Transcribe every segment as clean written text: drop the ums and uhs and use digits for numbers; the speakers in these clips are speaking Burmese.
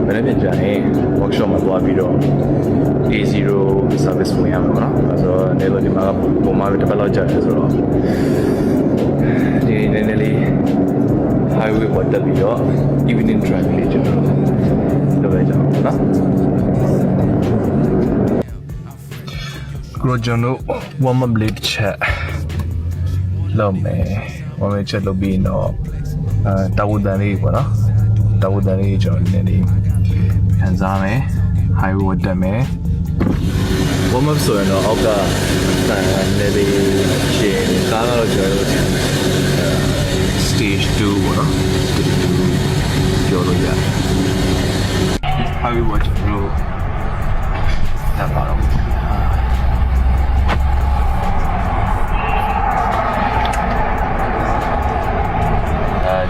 မနေ့ပြန်ကြရင် workshop မှာသွားပြီးတော့ A0 service ဝင်ရမှာပေါ့နော်ဆိုတော့နေလို့ဒီမှာပုံမှန်တစ်ပတ်လောက်ကြာတယ်ဆိုတော့ဒီနည်းနည်းလေး highway ပေါ်တက်ပြီးတော့ evening drive လေးကျွန်တော်လုပ်လိုက်ကြအောင်နော်ကျွန်တော် warm up လေးတစ်ချက်လုပ်မယ် warm up ချက်လုပ်ပြီးတော့တာဝတန်လေးပေါ့နော်တာဝတန်လေးကျွန်တော်နည်းနည်းခံစားမယ် highway ပေါ်တက်မယ် warm up ဆိုရင်တော့အောက်ကနည်းနည်းလေးရှင်းကားတော့ကျွန်တော်တို့ stage 2ပေါ့နော် stage 2ပြောလို့ရတယ် highway ပေါ်ကျွန်တော်တို့တက်ပါတော့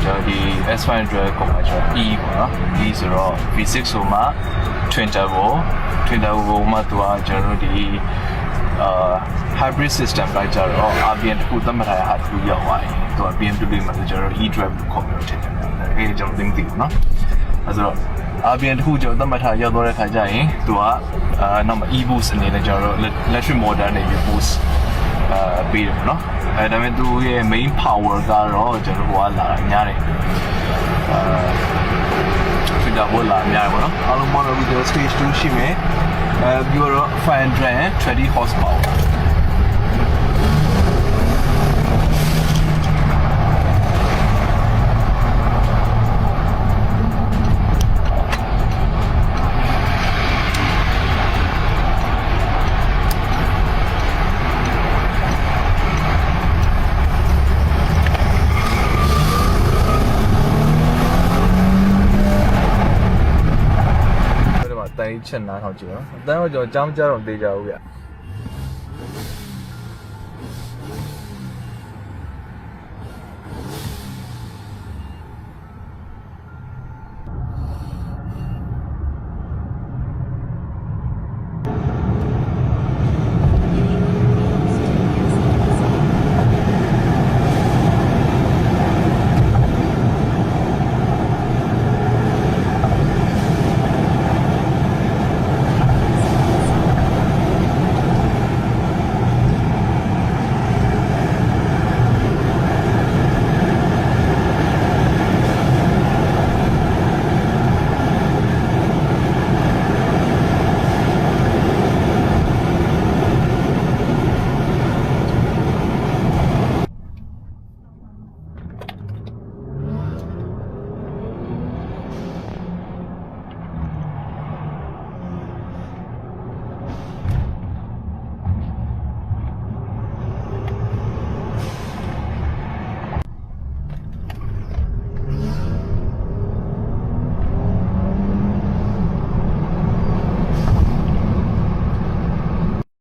ကျွန်တော်ဒီ S500 ကိုမှကျွန်တော် E ပေါ့နော် E ဆိုတော့ V6 ဆိုမှ twin turbo မှာသူကကျွန်တော်တို့ဒီhybrid system လိုက်ကြတော့ RPM တခုသတ်မှတ်ထားတဲ့ဟာတစ်ခုရောက်သွားရင်သူက BMW မှာဆိုကျွန်တော်တို့ e-drive ကိုခေါ်ပြီးတော့ထည့်တယ်။အဲကျွန်တော်သိပြီနော်။အဲဆိုတော့ RPM တခုကျွန်တော်သတ်မှတ်ထားရောက်သွားတဲ့ခါကျရင်သူကနောက်မှာ e-boost အနေနဲ့ကျွန်တော်တို့ electric motor နဲ့ boost ပေးတယ်နော်။ဒါပေမဲ့သူရဲ့ main power ကတော့ကျွန်တော်တို့ကလာများတယ်ဖြစ်တာဘောလာများတယ်ပေါ့နော်အားလုံး model ပြီးတော့ stage 2ရှိမယ်ပြီးတော့520 horsepowerတိုင်းချက်နားထောင်ကြည့်နော်အတန်းတော့ကျွန်တော်ကြားမကြားတော့သိကြဘူးဗျ